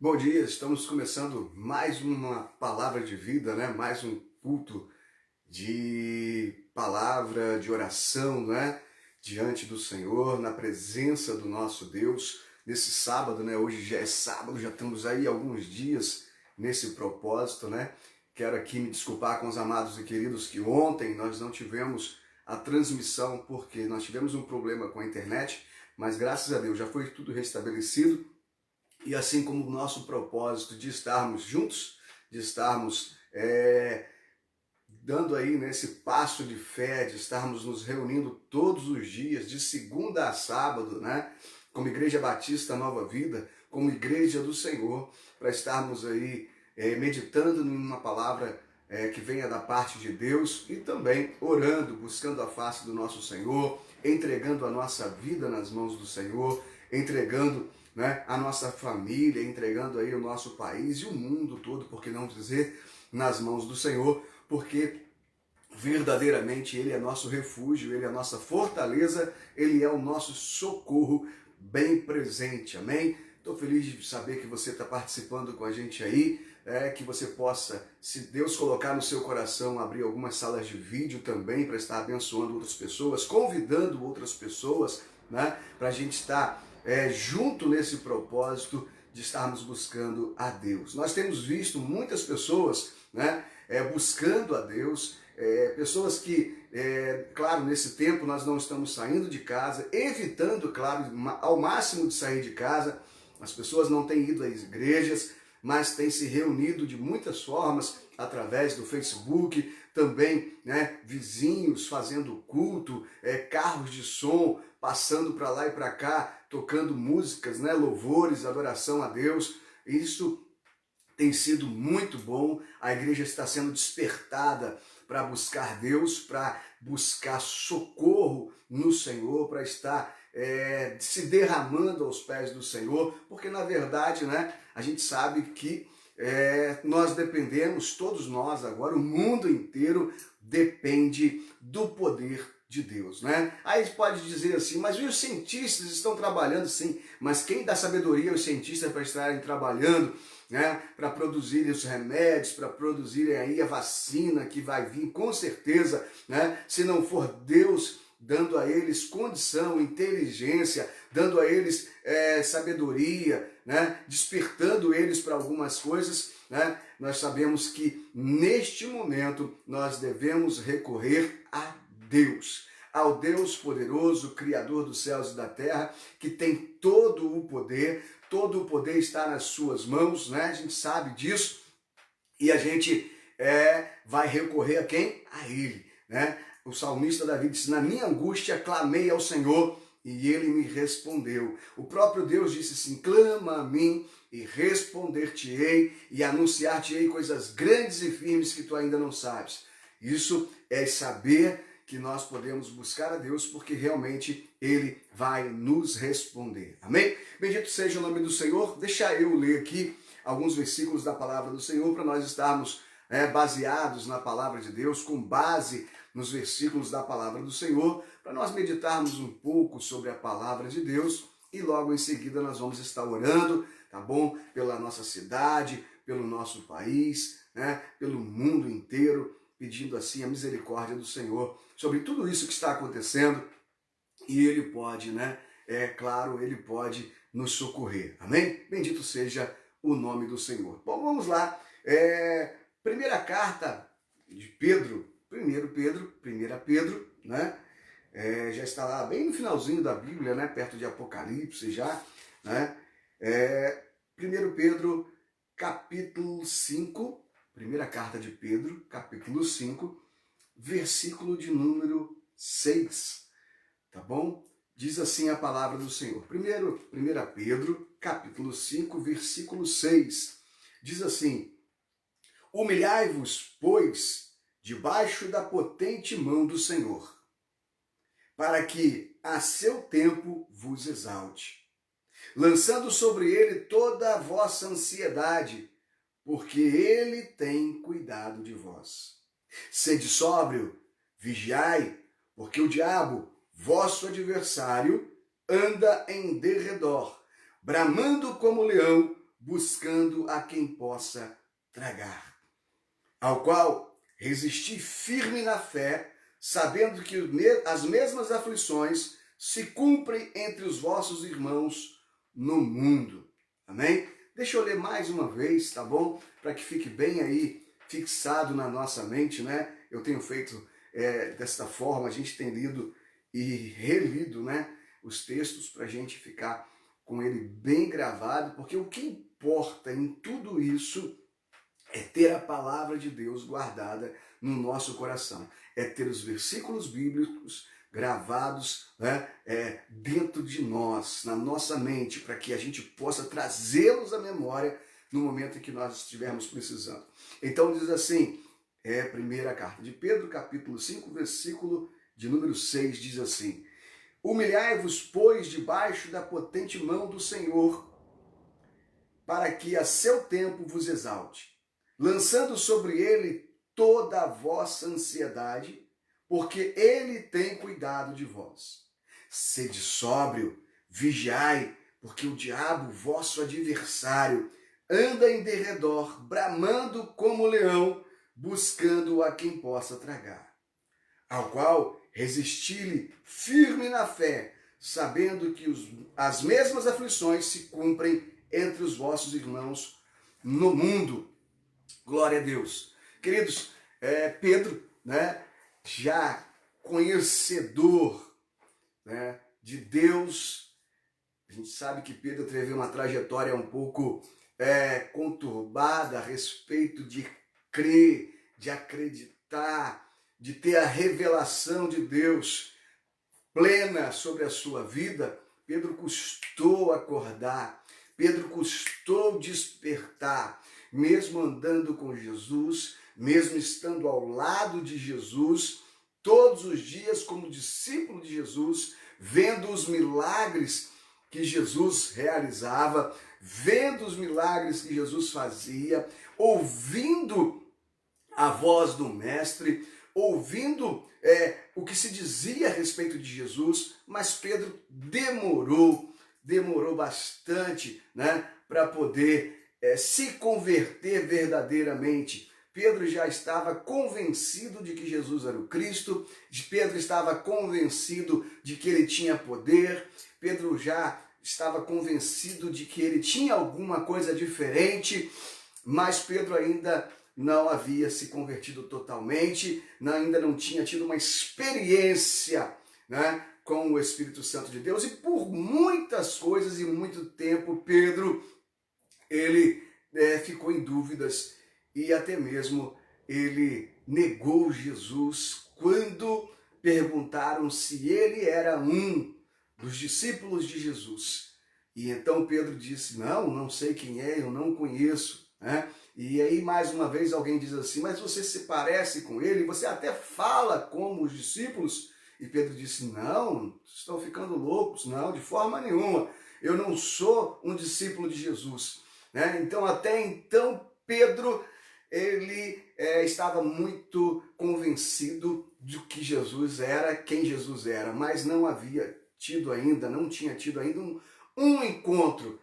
Bom dia, estamos começando mais uma palavra de vida, né? Mais um culto de palavra, de oração, né? Diante do Senhor, na presença do nosso Deus, nesse sábado, né? Hoje já é sábado, já estamos aí alguns dias nesse propósito, né? Quero aqui me desculpar com os amados e queridos que ontem nós não tivemos a transmissão porque nós tivemos um problema com a internet, mas graças a Deus já foi tudo restabelecido. E assim como o nosso propósito de estarmos juntos, de estarmos dando aí nesse passo de fé, de estarmos nos reunindo todos os dias, de segunda a sábado, né? Como Igreja Batista Nova Vida, como Igreja do Senhor, para estarmos aí meditando numa palavra que venha da parte de Deus e também orando, buscando a face do nosso Senhor, entregando a nossa vida nas mãos do Senhor, entregando, né, a nossa família, entregando aí o nosso país e o mundo todo, por que não dizer, nas mãos do Senhor, porque verdadeiramente Ele é nosso refúgio, Ele é a nossa fortaleza, Ele é o nosso socorro bem presente, amém? Estou feliz de saber que você está participando com a gente aí, que você possa, se Deus colocar no seu coração, abrir algumas salas de vídeo também para estar abençoando outras pessoas, convidando outras pessoas, né, para a gente estar junto nesse propósito de estarmos buscando a Deus. Nós temos visto muitas pessoas, né, buscando a Deus, pessoas que, claro, nesse tempo nós não estamos saindo de casa, evitando, claro, ao máximo de sair de casa. As pessoas não têm ido às igrejas, mas têm se reunido de muitas formas, através do Facebook, também, né, vizinhos fazendo culto, carros de som passando para lá e para cá, tocando músicas, né, louvores, adoração a Deus. Isso tem sido muito bom, a igreja está sendo despertada para buscar Deus, para buscar socorro no Senhor, para estar se derramando aos pés do Senhor, porque na verdade, né, a gente sabe que nós dependemos, todos nós agora, o mundo inteiro depende do poder de Deus, né? Aí pode dizer assim, mas os cientistas estão trabalhando, sim, mas quem dá sabedoria aos cientistas para estarem trabalhando, né, para produzirem os remédios, para produzirem aí a vacina que vai vir com certeza, né, se não for Deus dando a eles condição, inteligência, dando a eles sabedoria, né, despertando eles para algumas coisas, né, nós sabemos que neste momento nós devemos recorrer a Deus, ao Deus poderoso, Criador dos céus e da terra, que tem todo o poder está nas suas mãos, né? A gente sabe disso e a gente vai recorrer a quem? A Ele, né? O salmista Davi disse, na minha angústia clamei ao Senhor e Ele me respondeu. O próprio Deus disse assim, clama a mim e responder-te-ei e anunciar-te-ei coisas grandes e firmes que tu ainda não sabes. Isso é saber que nós podemos buscar a Deus porque realmente Ele vai nos responder. Amém? Bendito seja o nome do Senhor. Deixa eu ler aqui alguns versículos da palavra do Senhor para nós estarmos baseados na palavra de Deus, com base nos versículos da palavra do Senhor, para nós meditarmos um pouco sobre a palavra de Deus e logo em seguida nós vamos estar orando, tá bom? Pela nossa cidade, pelo nosso país, né? Pelo mundo inteiro, pedindo assim a misericórdia do Senhor sobre tudo isso que está acontecendo e Ele pode, né? Claro, Ele pode nos socorrer. Amém? Bendito seja o nome do Senhor. Bom, vamos lá. Primeira carta de Pedro, 1 Pedro, né? Já está lá bem no finalzinho da Bíblia, né? Perto de Apocalipse já, né? 1 Pedro, capítulo 5, primeira carta de Pedro, capítulo 5, versículo de número 6, tá bom? Diz assim a palavra do Senhor. 1 Pedro, capítulo 5, versículo 6, diz assim, humilhai-vos, pois, debaixo da potente mão do Senhor, para que a seu tempo vos exalte, lançando sobre ele toda a vossa ansiedade, porque ele tem cuidado de vós. Sede sóbrio, vigiai, porque o diabo, vosso adversário, anda em derredor, bramando como leão, buscando a quem possa tragar. Ao qual resisti firme na fé, sabendo que as mesmas aflições se cumprem entre os vossos irmãos no mundo. Amém? Deixa eu ler mais uma vez, tá bom? Para que fique bem aí fixado na nossa mente, né? Eu tenho feito desta forma, a gente tem lido e relido, né, os textos para a gente ficar com ele bem gravado, porque o que importa em tudo isso é ter a palavra de Deus guardada no nosso coração, é ter os versículos bíblicos gravados, né, dentro de nós, na nossa mente, para que a gente possa trazê-los à memória no momento em que nós estivermos precisando. Então diz assim, primeira carta de Pedro, capítulo 5, versículo de número 6, diz assim: humilhai-vos, pois, debaixo da potente mão do Senhor, para que a seu tempo vos exalte, lançando sobre ele toda a vossa ansiedade, porque ele tem cuidado de vós. Sede sóbrio, vigiai, porque o diabo, vosso adversário, anda em derredor, bramando como leão, buscando a quem possa tragar. Ao qual resisti-lhe firme na fé, sabendo que as mesmas aflições se cumprem entre os vossos irmãos no mundo. Glória a Deus. Queridos, Pedro, né, já conhecedor, né, de Deus, a gente sabe que Pedro teve uma trajetória um pouco conturbada a respeito de crer, de acreditar, de ter a revelação de Deus plena sobre a sua vida. Pedro custou acordar, Pedro custou despertar, mesmo andando com Jesus, mesmo estando ao lado de Jesus, todos os dias como discípulo de Jesus, vendo os milagres que Jesus realizava, vendo os milagres que Jesus fazia, ouvindo a voz do Mestre, ouvindo o que se dizia a respeito de Jesus, mas Pedro demorou bastante, né, para poder se converter verdadeiramente. Pedro já estava convencido de que Jesus era o Cristo, Pedro estava convencido de que ele tinha poder, Pedro já estava convencido de que ele tinha alguma coisa diferente, mas Pedro ainda não havia se convertido totalmente, ainda não tinha tido uma experiência, né, com o Espírito Santo de Deus, e por muitas coisas e muito tempo Pedro ele ficou em dúvidas e até mesmo ele negou Jesus quando perguntaram se ele era um dos discípulos de Jesus. E então Pedro disse: não sei quem é, eu não conheço, né? E aí mais uma vez alguém diz assim: mas você se parece com ele, você até fala como os discípulos. E Pedro disse: não, estão ficando loucos, não, de forma nenhuma, eu não sou um discípulo de Jesus, né? Então até então Pedro ele estava muito convencido de que Jesus era, quem Jesus era, mas não tinha tido ainda um encontro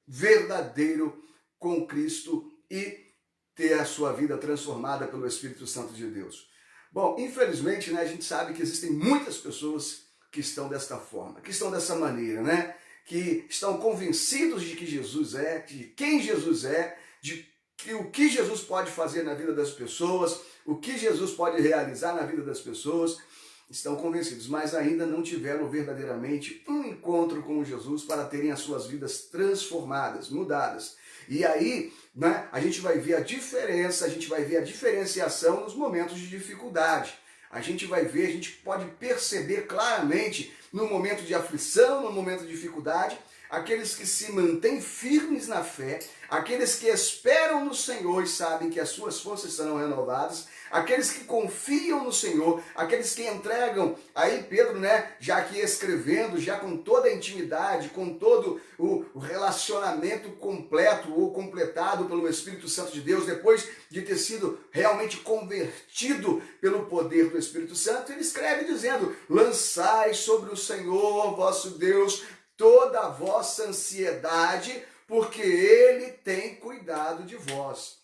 verdadeiro com Cristo e ter a sua vida transformada pelo Espírito Santo de Deus. Bom, infelizmente, né, a gente sabe que existem muitas pessoas que estão desta forma, que estão dessa maneira, né? Que estão convencidos de que Jesus é, de quem Jesus é, de que o que Jesus pode fazer na vida das pessoas, o que Jesus pode realizar na vida das pessoas, estão convencidos, mas ainda não tiveram verdadeiramente um encontro com Jesus para terem as suas vidas transformadas, mudadas. E aí, né, a gente vai ver a diferença, a gente vai ver a diferenciação nos momentos de dificuldade. A gente pode perceber claramente no momento de aflição, no momento de dificuldade, aqueles que se mantêm firmes na fé, aqueles que esperam no Senhor e sabem que as suas forças serão renovadas, aqueles que confiam no Senhor, aqueles que entregam, aí Pedro, né, já aqui escrevendo, já com toda a intimidade, com todo o relacionamento completo ou completado pelo Espírito Santo de Deus, depois de ter sido realmente convertido pelo poder do Espírito Santo, ele escreve dizendo: lançai sobre o Senhor, vosso Deus, toda a vossa ansiedade, porque ele tem cuidado de vós.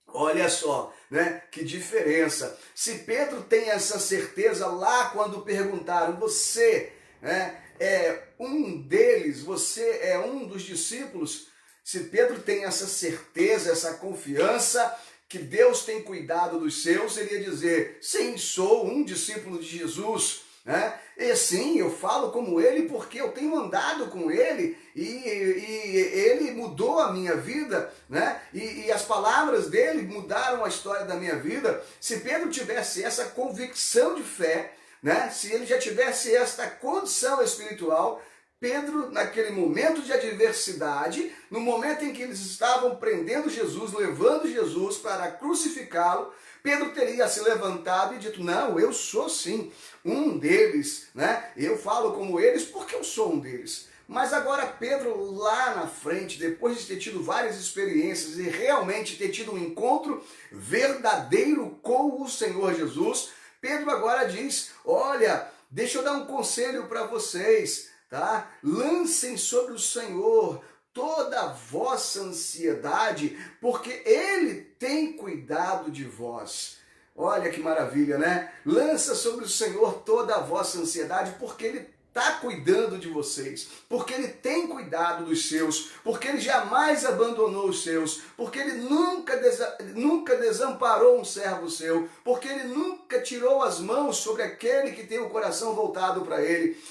Olha só, né? Que diferença. Se Pedro tem essa certeza lá quando perguntaram, você, né, é um deles, você é um dos discípulos, se Pedro tem essa certeza, essa confiança que Deus tem cuidado dos seus, ele ia dizer, sim, sou um discípulo de Jesus, né? E sim, eu falo como ele porque eu tenho andado com ele e ele mudou a minha vida, né? E as palavras dele mudaram a história da minha vida. Se Pedro tivesse essa convicção de fé, né? Se ele já tivesse esta condição espiritual, Pedro, naquele momento de adversidade, no momento em que eles estavam prendendo Jesus, levando Jesus para crucificá-lo, Pedro teria se levantado e dito, não, eu sou sim um deles, né? Eu falo como eles porque eu sou um deles. Mas agora Pedro lá na frente, depois de ter tido várias experiências e realmente ter tido um encontro verdadeiro com o Senhor Jesus, Pedro agora diz, olha, deixa eu dar um conselho para vocês, tá? Lancem sobre o Senhor toda a vossa ansiedade, porque Ele tem cuidado de vós. Olha que maravilha, né? Lança sobre o Senhor toda a vossa ansiedade, porque Ele está cuidando de vocês, porque Ele tem cuidado dos seus, porque Ele jamais abandonou os seus, porque Ele nunca desamparou um servo seu, porque Ele nunca tirou as mãos sobre aquele que tem o coração voltado para Ele.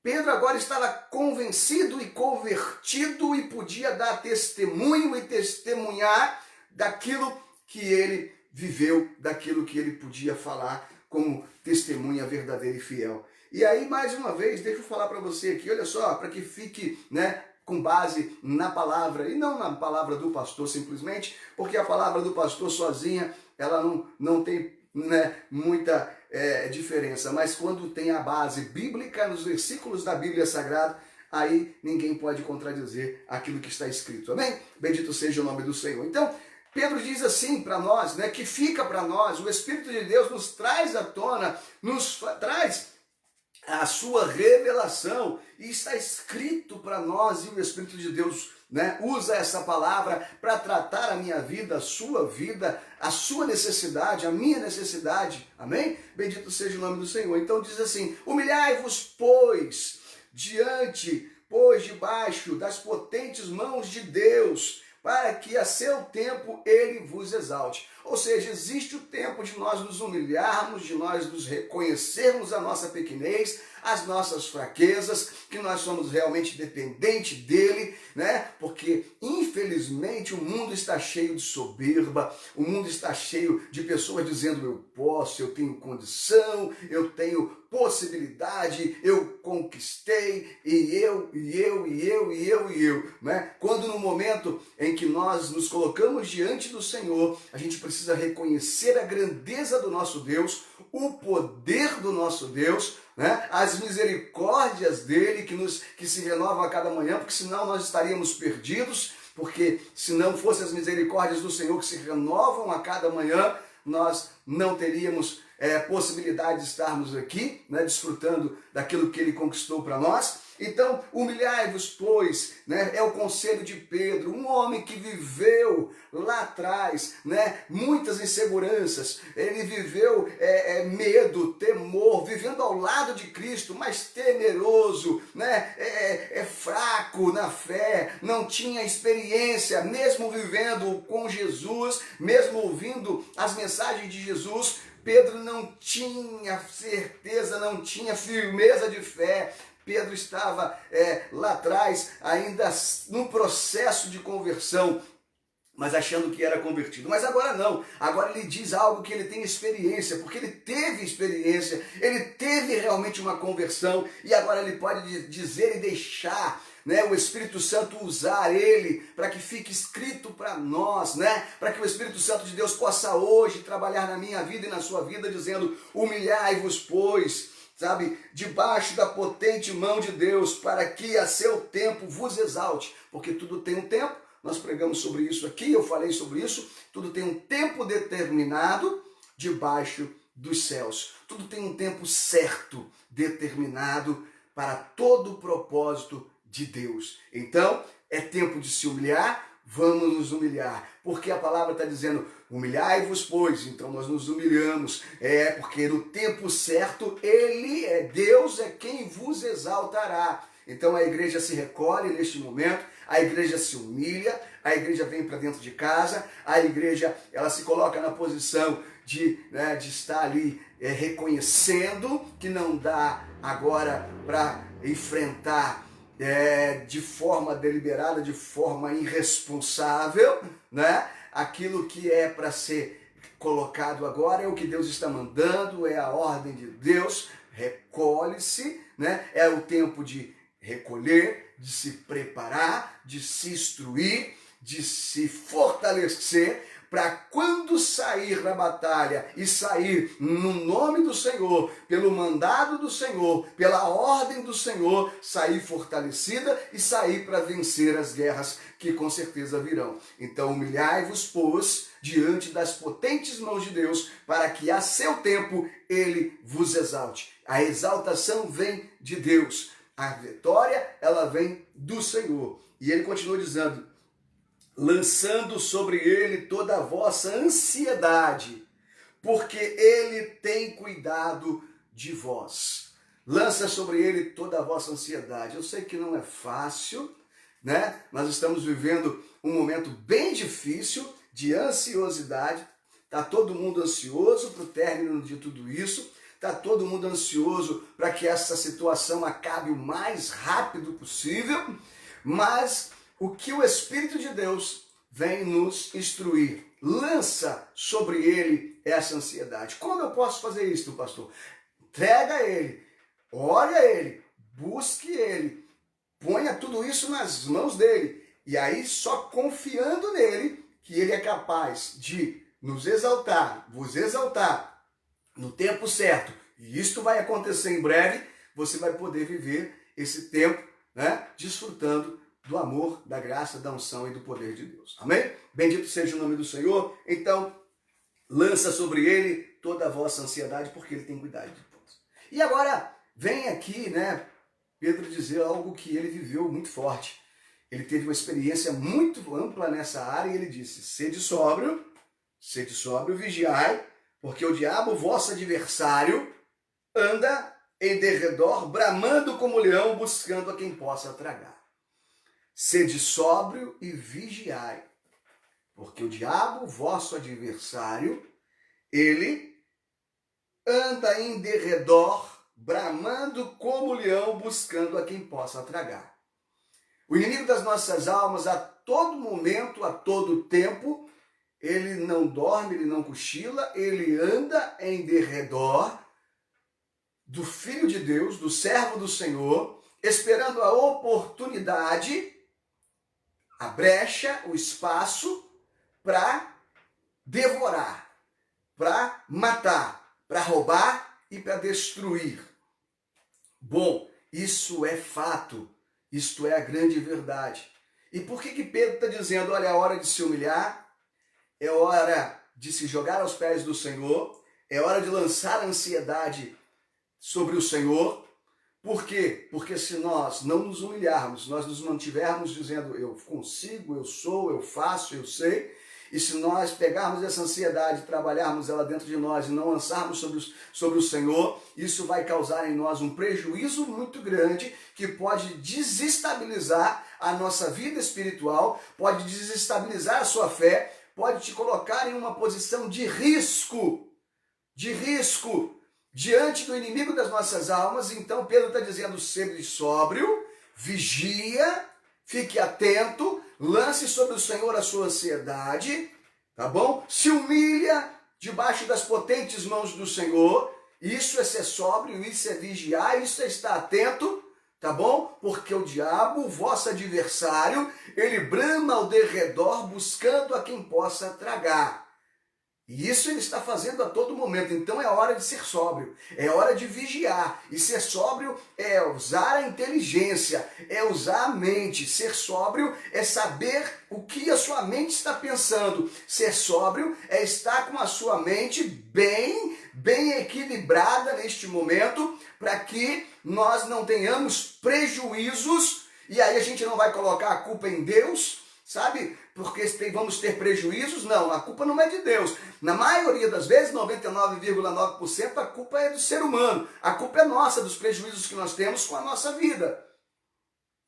Pedro agora estava convencido e convertido e podia dar testemunho e testemunhar daquilo que ele viveu, daquilo que ele podia falar como testemunha verdadeira e fiel. E aí, mais uma vez, deixa eu falar para você aqui, olha só, para que fique, né, com base na palavra, e não na palavra do pastor simplesmente, porque a palavra do pastor sozinha, ela não tem, né, muita diferença, mas quando tem a base bíblica nos versículos da Bíblia Sagrada, aí ninguém pode contradizer aquilo que está escrito, amém? Bendito seja o nome do Senhor. Então, Pedro diz assim para nós, né, que fica para nós, o Espírito de Deus nos traz à tona, nos traz a sua revelação, e está escrito para nós, e o Espírito de Deus, né, usa essa palavra para tratar a minha vida, a sua necessidade, a minha necessidade, amém? Bendito seja o nome do Senhor. Então diz assim, humilhai-vos, pois, debaixo das potentes mãos de Deus, para que a seu tempo ele vos exalte. Ou seja, existe o tempo de nós nos humilharmos, de nós nos reconhecermos a nossa pequenez, as nossas fraquezas, que nós somos realmente dependentes dele, né? Porque, infelizmente, o mundo está cheio de soberba, o mundo está cheio de pessoas dizendo eu posso, eu tenho condição, eu tenho possibilidade, eu conquistei, e eu, né? Quando no momento em que nós nos colocamos diante do Senhor, a gente precisa reconhecer a grandeza do nosso Deus, o poder do nosso Deus, né? As misericórdias dele que se renovam a cada manhã, porque senão nós estaríamos perdidos, porque se não fossem as misericórdias do Senhor que se renovam a cada manhã, nós não teríamos possibilidade de estarmos aqui, né, desfrutando daquilo que ele conquistou para nós. Então, humilhai-vos, pois, né, é o conselho de Pedro, um homem que viveu lá atrás, né, muitas inseguranças, ele viveu medo, temor, vivendo ao lado de Cristo, mas temeroso, né, fraco na fé, não tinha experiência, mesmo vivendo com Jesus, mesmo ouvindo as mensagens de Jesus, Pedro não tinha certeza, não tinha firmeza de fé. Pedro estava lá atrás, ainda no processo de conversão, mas achando que era convertido. Mas agora não, agora ele diz algo que ele tem experiência, porque ele teve experiência, ele teve realmente uma conversão, e agora ele pode dizer e deixar, né, o Espírito Santo usar ele para que fique escrito para nós, né, para que o Espírito Santo de Deus possa hoje trabalhar na minha vida e na sua vida, dizendo, humilhai-vos, pois, sabe, debaixo da potente mão de Deus, para que a seu tempo vos exalte, porque tudo tem um tempo, nós pregamos sobre isso aqui, eu falei sobre isso, tudo tem um tempo determinado debaixo dos céus, tudo tem um tempo certo, determinado para todo o propósito de Deus. Então, é tempo de se humilhar, vamos nos humilhar, porque a palavra está dizendo, humilhai-vos, pois, então nós nos humilhamos, porque no tempo certo, Deus é quem vos exaltará. Então a igreja se recolhe neste momento, a igreja se humilha, a igreja vem para dentro de casa, a igreja ela se coloca na posição de estar ali reconhecendo que não dá agora para enfrentar de forma deliberada, de forma irresponsável, né? Aquilo que é para ser colocado agora é o que Deus está mandando, é a ordem de Deus, recolhe-se, né? É o tempo de recolher, de se preparar, de se instruir, de se fortalecer, para quando sair na batalha e sair no nome do Senhor, pelo mandado do Senhor, pela ordem do Senhor, sair fortalecida e sair para vencer as guerras que com certeza virão. Então humilhai-vos, pois, diante das potentes mãos de Deus, para que a seu tempo ele vos exalte. A exaltação vem de Deus. A vitória, ela vem do Senhor. E ele continua dizendo, lançando sobre ele toda a vossa ansiedade, porque ele tem cuidado de vós. Lança sobre ele toda a vossa ansiedade. Eu sei que não é fácil, né? Nós estamos vivendo um momento bem difícil de ansiosidade. Está todo mundo ansioso para o término de tudo isso. Está todo mundo ansioso para que essa situação acabe o mais rápido possível. Mas o que o Espírito de Deus vem nos instruir? Lança sobre ele essa ansiedade. Como eu posso fazer isso, pastor? Entrega a ele, ore a ele, busque ele, ponha tudo isso nas mãos dele. E aí, só confiando nele, que ele é capaz de nos exaltar, vos exaltar no tempo certo. E isto vai acontecer em breve. Você vai poder viver esse tempo, né, desfrutando do amor, da graça, da unção e do poder de Deus. Amém? Bendito seja o nome do Senhor. Então, lança sobre ele toda a vossa ansiedade, porque ele tem cuidado de todos. E agora, vem aqui, né, Pedro dizer algo que ele viveu muito forte. Ele teve uma experiência muito ampla nessa área e ele disse, sede sóbrio, vigiai, porque o diabo, vosso adversário, anda em derredor, bramando como leão, buscando a quem possa tragar. Sede sóbrio e vigiai, porque o diabo, vosso adversário, ele anda em derredor, bramando como leão, buscando a quem possa tragar. O inimigo das nossas almas, a todo momento, a todo tempo, ele não dorme, ele não cochila, ele anda em derredor do Filho de Deus, do servo do Senhor, esperando a oportunidade, a brecha, o espaço para devorar, para matar, para roubar e para destruir. Bom, isso é fato, isto é a grande verdade. E por que Pedro está dizendo, olha, é hora de se humilhar, é hora de se jogar aos pés do Senhor, é hora de lançar a ansiedade sobre o Senhor? Por quê? Porque se nós não nos humilharmos, nós nos mantivermos dizendo eu consigo, eu sou, eu faço, eu sei, e se nós pegarmos essa ansiedade, trabalharmos ela dentro de nós e não lançarmos sobre o Senhor, isso vai causar em nós um prejuízo muito grande que pode desestabilizar a nossa vida espiritual, pode desestabilizar a sua fé, pode te colocar em uma posição de risco, diante do inimigo das nossas almas. Então Pedro está dizendo, sede sóbrio, vigia, fique atento, lance sobre o Senhor a sua ansiedade, tá bom? Se humilha debaixo das potentes mãos do Senhor. Isso é ser sóbrio, isso é vigiar, isso é estar atento, tá bom? Porque o diabo, o vosso adversário, ele brama ao derredor buscando a quem possa tragar. E isso ele está fazendo a todo momento. Então é hora de ser sóbrio, é hora de vigiar. E ser sóbrio é usar a inteligência, é usar a mente. Ser sóbrio é saber o que a sua mente está pensando. Ser sóbrio é estar com a sua mente bem equilibrada neste momento, para que nós não tenhamos prejuízos E aí a gente não vai colocar a culpa em Deus, sabe? Porque vamos ter prejuízos. Não, a culpa não é de Deus. Na maioria das vezes, 99,9%, a culpa é do ser humano. A culpa é nossa, dos prejuízos que nós temos com a nossa vida.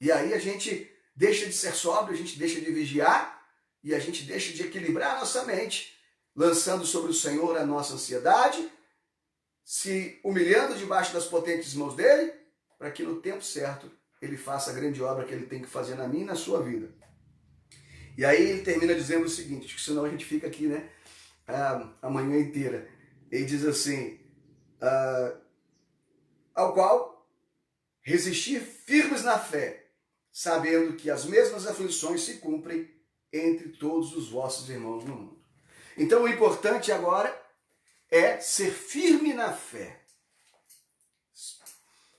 E aí a gente deixa de ser sóbrio, a gente deixa de vigiar e a gente deixa de equilibrar a nossa mente, lançando sobre o Senhor a nossa ansiedade, se humilhando debaixo das potentes mãos dele, para que no tempo certo ele faça a grande obra que ele tem que fazer na minha e na sua vida. E aí ele termina dizendo o seguinte, que senão a gente fica aqui, né, a manhã inteira. Ele diz assim, ao qual resistir firmes na fé, sabendo que as mesmas aflições se cumprem entre todos os vossos irmãos no mundo. Então o importante agora é ser firme na fé.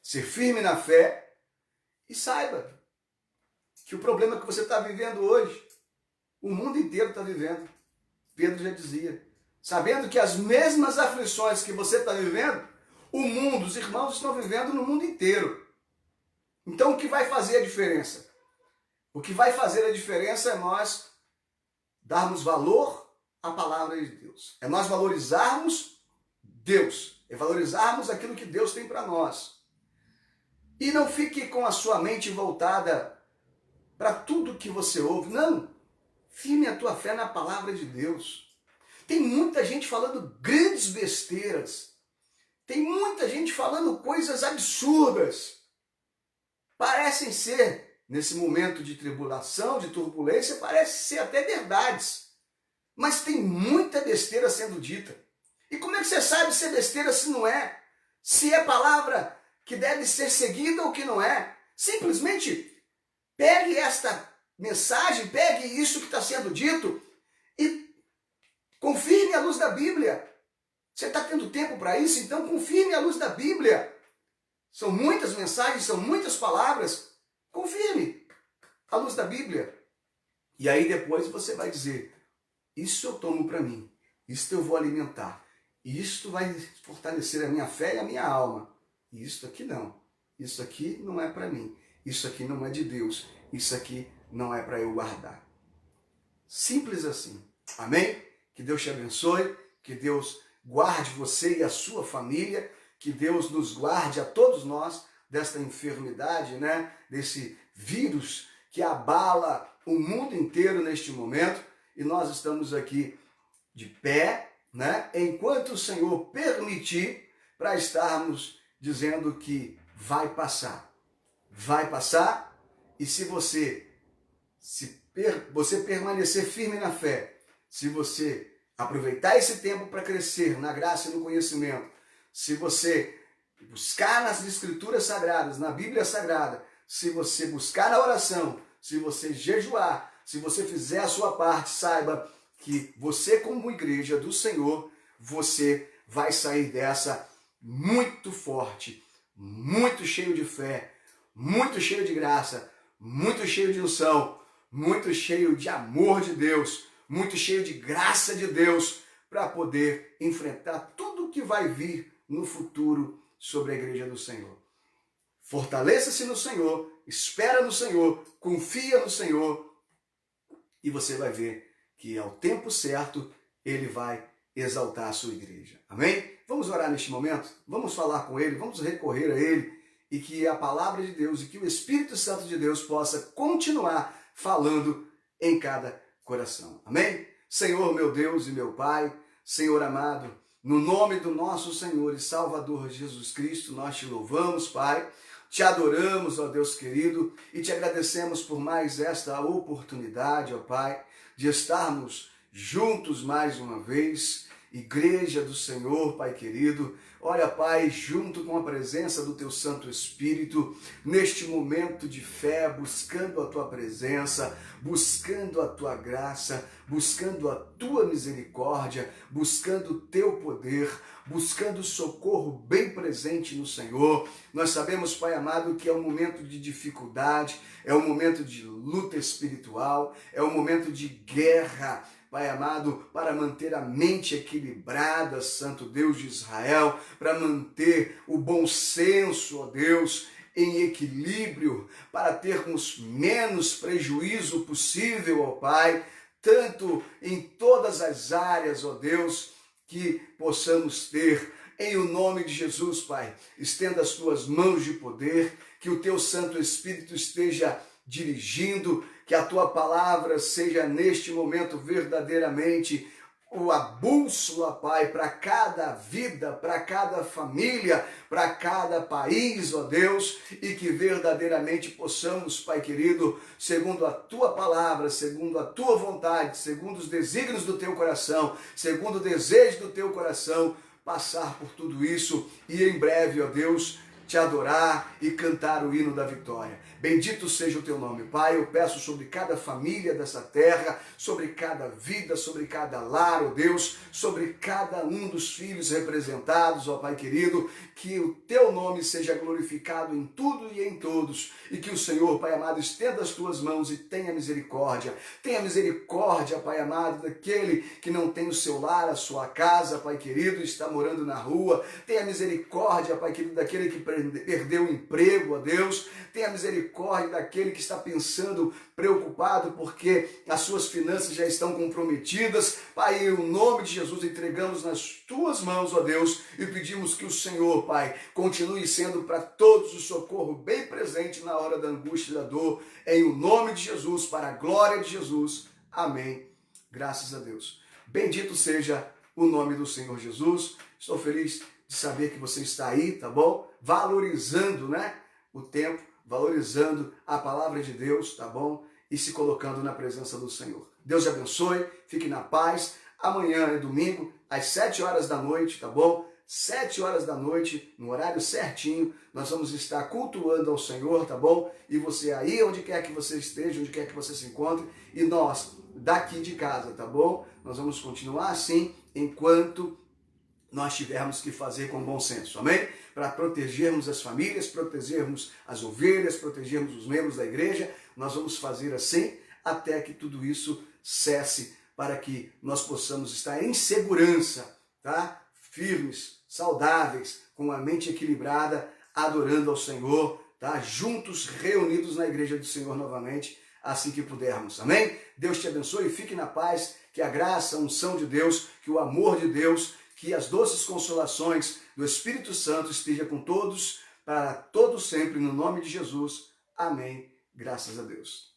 Ser firme na fé e saiba que o problema que você está vivendo hoje, o mundo inteiro está vivendo. Pedro já dizia. Sabendo que as mesmas aflições que você está vivendo, o mundo, os irmãos estão vivendo no mundo inteiro. Então o que vai fazer a diferença? O que vai fazer a diferença é nós darmos valor à palavra de Deus. É nós valorizarmos Deus. É valorizarmos aquilo que Deus tem para nós. E não fique com a sua mente voltada para tudo que você ouve. Não. Firme a tua fé na palavra de Deus. Tem muita gente falando grandes besteiras. Tem muita gente falando coisas absurdas. Parecem ser, nesse momento de tribulação, de turbulência, parece ser até verdades. Mas tem muita besteira sendo dita. E como é que você sabe se é besteira se não é? Se é palavra que deve ser seguida ou que não é? Simplesmente pegue esta mensagem, pegue isso que está sendo dito e confirme à luz da Bíblia. Você está tendo tempo para isso? Então confirme à luz da Bíblia. São muitas mensagens, são muitas palavras. Confirme à luz da Bíblia. E aí depois você vai dizer, isso eu tomo para mim, isso eu vou alimentar, isto vai fortalecer a minha fé e a minha alma. E isso aqui não. Isso aqui não é para mim. Isso aqui não é de Deus. Isso aqui não é para eu guardar. Simples assim. Amém? Que Deus te abençoe. Que Deus guarde você e a sua família. Que Deus nos guarde a todos nós desta enfermidade, né? Desse vírus que abala o mundo inteiro neste momento. E nós estamos aqui de pé, né? Enquanto o Senhor permitir, para estarmos dizendo que vai passar. Vai passar, e se você permanecer firme na fé, se você aproveitar esse tempo para crescer na graça e no conhecimento, se você buscar nas Escrituras Sagradas, na Bíblia Sagrada, se você buscar na oração, se você jejuar, se você fizer a sua parte, saiba que você, como igreja do Senhor, você vai sair dessa muito forte, muito cheio de fé, muito cheio de graça, muito cheio de unção, muito cheio de amor de Deus, muito cheio de graça de Deus, para poder enfrentar tudo que vai vir no futuro sobre a igreja do Senhor. Fortaleça-se no Senhor, espera no Senhor, confia no Senhor, e você vai ver que ao tempo certo Ele vai exaltar a sua igreja. Amém? Vamos orar neste momento? Vamos falar com Ele, vamos recorrer a Ele, e que a palavra de Deus e que o Espírito Santo de Deus possa continuar falando em cada coração. Amém? Senhor, meu Deus e meu Pai, Senhor amado, no nome do nosso Senhor e Salvador Jesus Cristo, nós te louvamos, Pai, te adoramos, ó Deus querido, e te agradecemos por mais esta oportunidade, ó Pai, de estarmos juntos mais uma vez, Igreja do Senhor, Pai querido. Olha, Pai, junto com a presença do Teu Santo Espírito, neste momento de fé, buscando a Tua presença, buscando a Tua graça, buscando a Tua misericórdia, buscando o Teu poder, buscando socorro bem presente no Senhor. Nós sabemos, Pai amado, que é um momento de dificuldade, é um momento de luta espiritual, é um momento de guerra, Pai amado, para manter a mente equilibrada, Santo Deus de Israel, para manter o bom senso, ó Deus, em equilíbrio, para termos menos prejuízo possível, ó Pai, tanto em todas as áreas, ó Deus, que possamos ter. Em o nome de Jesus, Pai, estenda as tuas mãos de poder, que o teu Santo Espírito esteja dirigindo, que a tua palavra seja neste momento verdadeiramente a bússola, Pai, para cada vida, para cada família, para cada país, ó Deus, e que verdadeiramente possamos, Pai querido, segundo a tua palavra, segundo a tua vontade, segundo os desígnios do teu coração, segundo o desejo do teu coração, passar por tudo isso e em breve, ó Deus, te adorar e cantar o hino da vitória. Bendito seja o teu nome, Pai. Eu peço sobre cada família dessa terra, sobre cada vida, sobre cada lar, ó Deus, sobre cada um dos filhos representados, ó Pai querido, que o teu nome seja glorificado em tudo e em todos, e que o Senhor, Pai amado, estenda as tuas mãos e tenha misericórdia. Tenha misericórdia, Pai amado, daquele que não tem o seu lar, a sua casa, Pai querido, está morando na rua. Tenha misericórdia, Pai querido, daquele que perdeu o emprego, ó Deus. Tenha misericórdia daquele que está pensando, preocupado, porque as suas finanças já estão comprometidas. Pai, em nome de Jesus, entregamos nas tuas mãos, ó Deus, e pedimos que o Senhor, Pai, continue sendo para todos o socorro bem presente na hora da angústia e da dor. Em o nome de Jesus, para a glória de Jesus. Amém. Graças a Deus. Bendito seja o nome do Senhor Jesus. Estou feliz de saber que você está aí, tá bom? Valorizando, né, o tempo, valorizando a palavra de Deus, tá bom? E se colocando na presença do Senhor. Deus te abençoe, fique na paz. Amanhã é domingo, às 7 horas da noite, tá bom? 7 horas da noite, no horário certinho, nós vamos estar cultuando ao Senhor, tá bom? E você aí, onde quer que você esteja, onde quer que você se encontre, e nós, daqui de casa, tá bom? Nós vamos continuar assim, enquanto nós tivermos que fazer com bom senso, amém? Para protegermos as famílias, protegermos as ovelhas, protegermos os membros da igreja, nós vamos fazer assim até que tudo isso cesse, para que nós possamos estar em segurança, tá? Firmes, saudáveis, com a mente equilibrada, adorando ao Senhor, tá? Juntos, reunidos na igreja do Senhor novamente, assim que pudermos, amém? Deus te abençoe, fique na paz, que a graça, a unção de Deus, que o amor de Deus, que as doces consolações do Espírito Santo esteja com todos, para todos sempre, no nome de Jesus. Amém. Graças a Deus.